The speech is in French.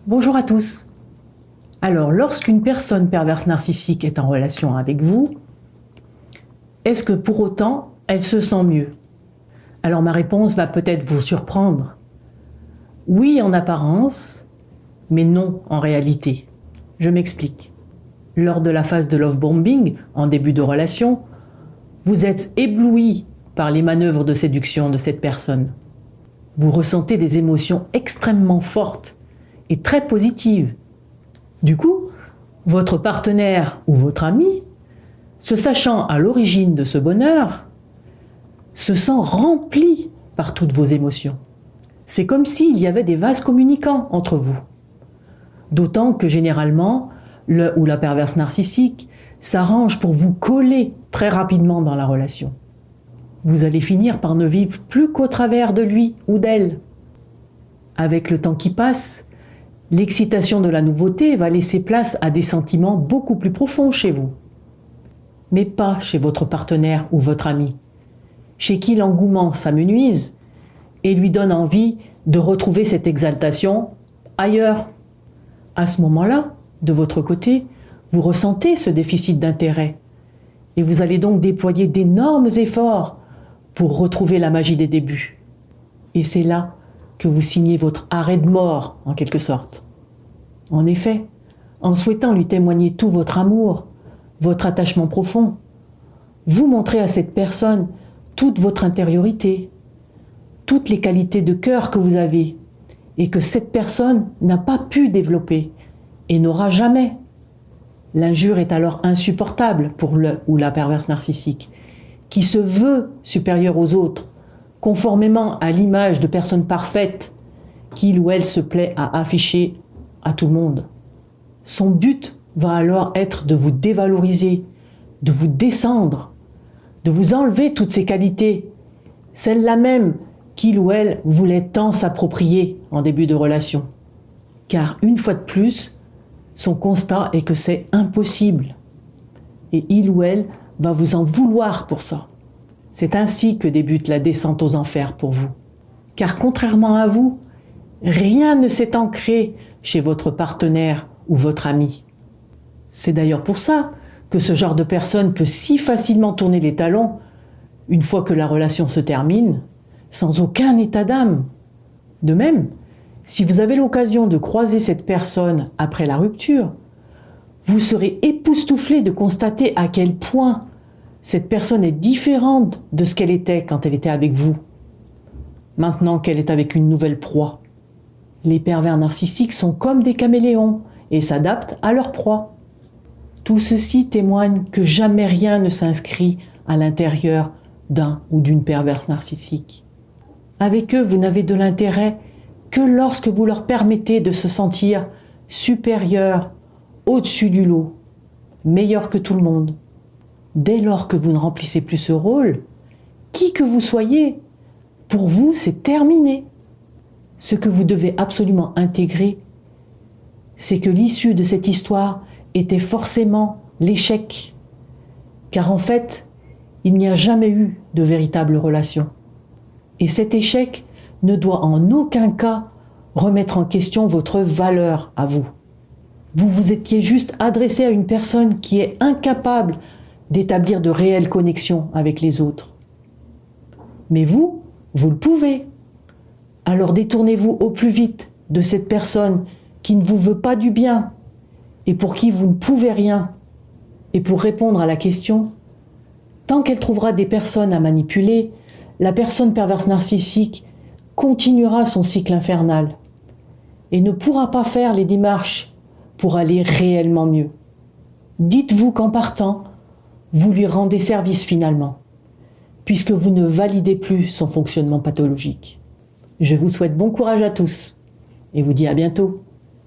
Bonjour à tous. Alors, lorsqu'une personne perverse narcissique est en relation avec vous, est-ce que pour autant, elle se sent mieux? Alors ma réponse va peut-être vous surprendre. Oui en apparence, mais non en réalité. Je m'explique. Lors de la phase de love bombing, en début de relation, vous êtes ébloui par les manœuvres de séduction de cette personne. Vous ressentez des émotions extrêmement fortes et très positives. Du coup, votre partenaire ou votre ami, se sachant à l'origine de ce bonheur, se sent rempli par toutes vos émotions. C'est comme s'il y avait des vases communicants entre vous. D'autant que généralement, le ou la perverse narcissique s'arrange pour vous coller très rapidement dans la relation. Vous allez finir par ne vivre plus qu'au travers de lui ou d'elle. Avec le temps qui passe, l'excitation de la nouveauté va laisser place à des sentiments beaucoup plus profonds chez vous. Mais pas chez votre partenaire ou votre ami, chez qui l'engouement s'amenuise et lui donne envie de retrouver cette exaltation ailleurs. À ce moment-là, de votre côté, vous ressentez ce déficit d'intérêt et vous allez donc déployer d'énormes efforts pour retrouver la magie des débuts. Et c'est là que vous signez votre arrêt de mort, en quelque sorte. En effet, en souhaitant lui témoigner tout votre amour, votre attachement profond, vous montrez à cette personne toute votre intériorité, toutes les qualités de cœur que vous avez et que cette personne n'a pas pu développer et n'aura jamais. L'injure est alors insupportable pour le ou la perverse narcissique, qui se veut supérieur aux autres, conformément à l'image de personne parfaite qu'il ou elle se plaît à afficher à tout le monde. Son but va alors être de vous dévaloriser, de vous descendre, de vous enlever toutes ces qualités, celles-là même qu'il ou elle voulait tant s'approprier en début de relation. Car une fois de plus, son constat est que c'est impossible. Et il ou elle va vous en vouloir pour ça. C'est ainsi que débute la descente aux enfers pour vous. Car contrairement à vous, rien ne s'est ancré chez votre partenaire ou votre ami. C'est d'ailleurs pour ça que ce genre de personne peut si facilement tourner les talons une fois que la relation se termine, sans aucun état d'âme. De même, si vous avez l'occasion de croiser cette personne après la rupture, vous serez époustouflé de constater à quel point cette personne est différente de ce qu'elle était quand elle était avec vous, maintenant qu'elle est avec une nouvelle proie. Les pervers narcissiques sont comme des caméléons et s'adaptent à leur proie. Tout ceci témoigne que jamais rien ne s'inscrit à l'intérieur d'un ou d'une perverse narcissique. Avec eux, vous n'avez de l'intérêt que lorsque vous leur permettez de se sentir supérieurs, au-dessus du lot, meilleurs que tout le monde. Dès lors que vous ne remplissez plus ce rôle, qui que vous soyez, pour vous, c'est terminé. Ce que vous devez absolument intégrer, c'est que l'issue de cette histoire était forcément l'échec. Car en fait, il n'y a jamais eu de véritable relation. Et cet échec ne doit en aucun cas remettre en question votre valeur à vous. Vous vous étiez juste adressé à une personne qui est incapable d'établir de réelles connexions avec les autres. Mais vous, vous le pouvez. Alors détournez-vous au plus vite de cette personne qui ne vous veut pas du bien et pour qui vous ne pouvez rien. Et pour répondre à la question, tant qu'elle trouvera des personnes à manipuler, la personne perverse narcissique continuera son cycle infernal et ne pourra pas faire les démarches pour aller réellement mieux. Dites-vous qu'en partant, vous lui rendez service finalement, puisque vous ne validez plus son fonctionnement pathologique. Je vous souhaite bon courage à tous et vous dis à bientôt.